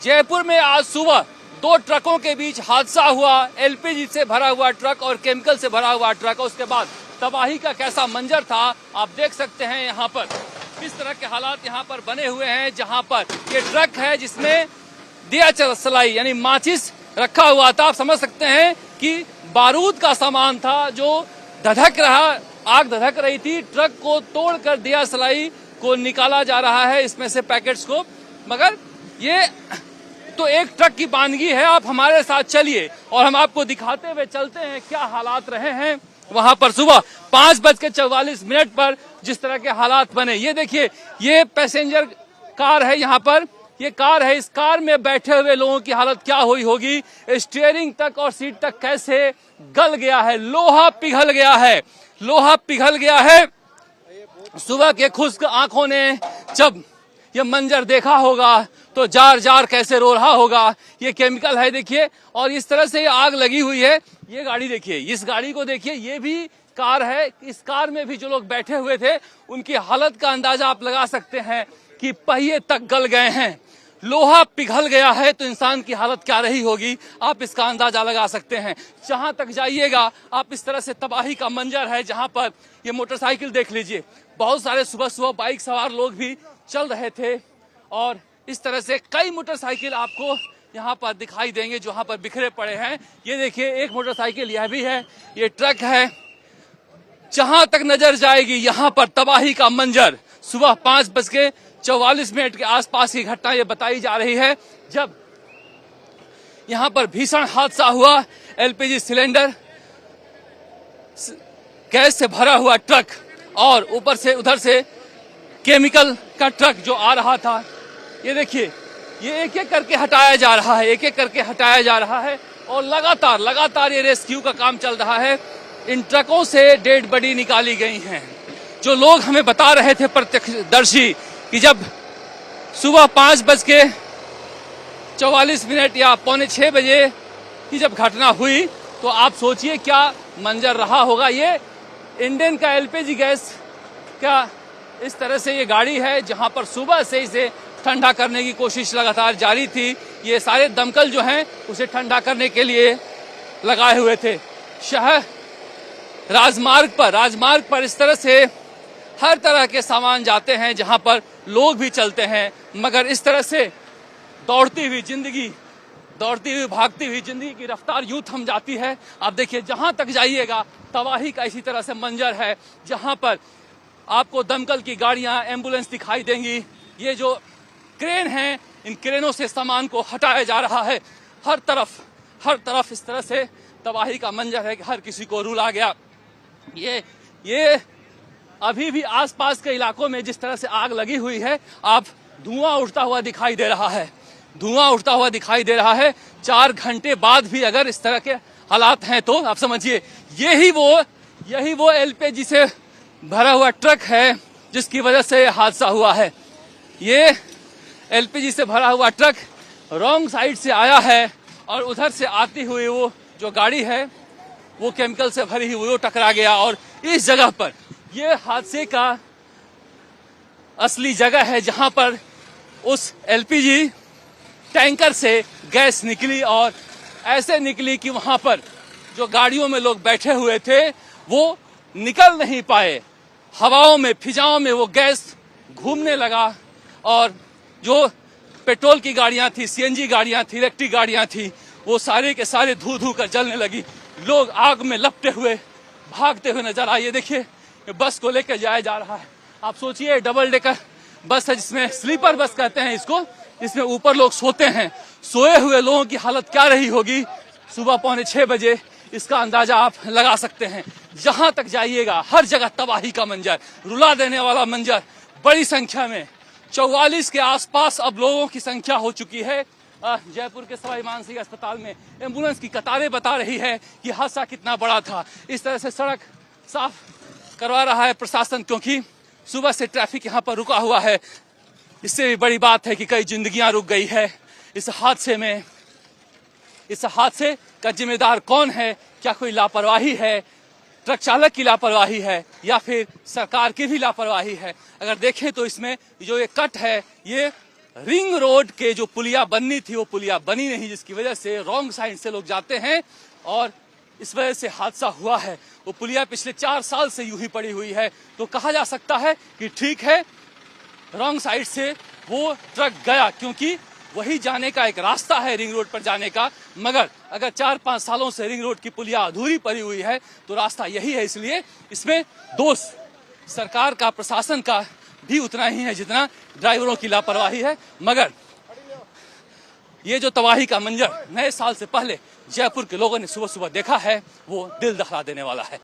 जयपुर में आज सुबह दो ट्रकों के बीच हादसा हुआ। एलपीजी से भरा हुआ ट्रक और केमिकल से भरा हुआ ट्रक। उसके बाद तबाही का कैसा मंजर था आप देख सकते हैं। यहाँ पर किस तरह के हालात यहाँ पर बने हुए हैं, जहाँ पर ये ट्रक है जिसमें दिया सलाई यानी माचिस रखा हुआ था। आप समझ सकते हैं कि बारूद का सामान था जो धधक रहा, आग धधक रही थी। ट्रक को तोड़कर दिया सलाई को निकाला जा रहा है, इसमें से पैकेट्स को। मगर ये तो एक ट्रक की बानगी है। आप हमारे साथ चलिए और हम आपको दिखाते हुए चलते हैं क्या हालात रहे हैं वहां पर सुबह 5:44 पर जिस तरह के हालात बने। ये देखिए, ये पैसेंजर कार है, यहाँ पर ये कार है। इस कार में बैठे हुए लोगों की हालत क्या हुई होगी। स्टीयरिंग तक और सीट तक कैसे गल गया है, लोहा पिघल गया है, लोहा पिघल गया है। सुबह के खुश्क आंखों ने जब ये मंजर देखा होगा तो जार जार कैसे रो रहा होगा। ये केमिकल है देखिए, और इस तरह से ये आग लगी हुई है। ये गाड़ी देखिए, इस गाड़ी को देखिए, ये भी कार है। इस कार में भी जो लोग बैठे हुए थे उनकी हालत का अंदाजा आप लगा सकते हैं कि पहिए तक गल गए हैं, लोहा पिघल गया है। तो इंसान की हालत क्या रही होगी आप इसका अंदाजा लगा सकते हैं। जहां तक जाइएगा आप इस तरह से तबाही का मंजर है। जहां पर ये मोटरसाइकिल देख लीजिए, बहुत सारे सुबह सुबह बाइक सवार लोग भी चल रहे थे और इस तरह से कई मोटरसाइकिल आपको यहाँ पर दिखाई देंगे जो यहाँ पर बिखरे पड़े हैं। ये देखिए, एक मोटरसाइकिल यह भी है, ये ट्रक है। जहां तक नजर जाएगी यहाँ पर तबाही का मंजर। सुबह 5:44 के आसपास की घटना ये बताई जा रही है, जब यहाँ पर भीषण हादसा हुआ। एलपीजी सिलेंडर गैस से भरा हुआ ट्रक और ऊपर से उधर से केमिकल का ट्रक जो आ रहा था। ये देखिए, ये एक एक करके हटाया जा रहा है, एक एक करके हटाया जा रहा है और लगातार ये रेस्क्यू का काम चल रहा है। इन ट्रकों से डेड बॉडी निकाली गई हैं। जो लोग हमें बता रहे थे प्रत्यक्षदर्शी कि जब सुबह 5:44 या 5:45 बजे की जब घटना हुई तो आप सोचिए क्या मंजर रहा होगा। ये इंडियन का एलपीजी गैस का इस तरह से ये गाड़ी है जहां पर सुबह से इसे ठंडा करने की कोशिश लगातार जारी थी। ये सारे दमकल जो हैं उसे ठंडा करने के लिए लगाए हुए थे। शहर राजमार्ग पर इस तरह से हर तरह के सामान जाते हैं जहां पर लोग भी चलते हैं, मगर इस तरह से दौड़ती हुई भागती हुई जिंदगी की रफ्तार यूं थम जाती है। आप देखिए, जहां तक जाइएगा तबाही का इसी तरह से मंजर है, जहां पर आपको दमकल की गाड़ियां, एम्बुलेंस दिखाई देंगी। ये जो क्रेन हैं, इन क्रेनों से सामान को हटाया जा रहा है। हर तरफ इस तरह से तबाही का मंजर है कि हर किसी को रुला गया। ये अभी भी आसपास के इलाकों में जिस तरह से आग लगी हुई है, आप धुआं उठता हुआ दिखाई दे रहा है। 4 घंटे बाद भी अगर इस तरह के हालात हैं तो आप समझिए यही वो एलपीजी से भरा हुआ ट्रक है जिसकी वजह से हादसा हुआ है। ये एलपीजी से भरा हुआ ट्रक रॉन्ग साइड से आया है और उधर से आती हुई वो जो गाड़ी है वो केमिकल से भरी हुई वो टकरा गया। और इस जगह पर ये हादसे का असली जगह है जहां पर उस एलपीजी टैंकर से गैस निकली और ऐसे निकली कि वहां पर जो गाड़ियों में लोग बैठे हुए थे वो निकल नहीं पाए। हवाओं में, फिजाओं में वो गैस घूमने लगा और जो पेट्रोल की गाड़ियां थी, सीएनजी गाड़ियां थी, इलेक्ट्रिक गाड़ियां थी, वो सारे के सारे धू कर जलने लगी। लोग आग में लपटे हुए भागते हुए नजर आए। देखिए, बस को लेकर जाया जा रहा है। आप सोचिए, डबल डेकर बस है जिसमें स्लीपर बस कहते हैं इसको, इसमें ऊपर लोग सोते हैं। सोए हुए लोगों की हालत क्या रही होगी सुबह 5:45 बजे, इसका अंदाजा आप लगा सकते हैं। जहां तक जाइएगा हर जगह तबाही का मंजर, रुला देने वाला मंजर। बड़ी संख्या में 44 के आसपास अब लोगों की संख्या हो चुकी है। जयपुर के सवाई मानसिंह अस्पताल में एम्बुलेंस की कतारें बता रही है कि हादसा कितना बड़ा था। इस तरह से सड़क साफ करवा रहा है प्रशासन, क्योंकि सुबह से ट्रैफिक यहाँ पर रुका हुआ है। इससे भी बड़ी बात है कि कई जिंदगियां रुक गई है इस हादसे में। इस हादसे का जिम्मेदार कौन है? क्या कोई लापरवाही है, ट्रक चालक की लापरवाही है या फिर सरकार की भी लापरवाही है? अगर देखें तो इसमें जो ये कट है ये रिंग रोड के जो पुलिया बननी थी वो पुलिया बनी नहीं, जिसकी वजह से रॉन्ग साइड से लोग जाते हैं और इस वजह से हादसा हुआ है। वो पुलिया पिछले 4 साल से यूं ही पड़ी हुई है। तो कहा जा सकता है कि ठीक है, रॉन्ग साइड से वो ट्रक गया, क्योंकि वही जाने का एक रास्ता है रिंग रोड पर जाने का। मगर अगर 4-5 सालों से रिंग रोड की पुलिया अधूरी पड़ी हुई है तो रास्ता यही है। इसलिए इसमें दोष सरकार का, प्रशासन का भी उतना ही है जितना ड्राइवरों की लापरवाही है। मगर ये जो तबाही का मंजर नए साल से पहले जयपुर के लोगों ने सुबह सुबह देखा है वो दिल दहला देने वाला है।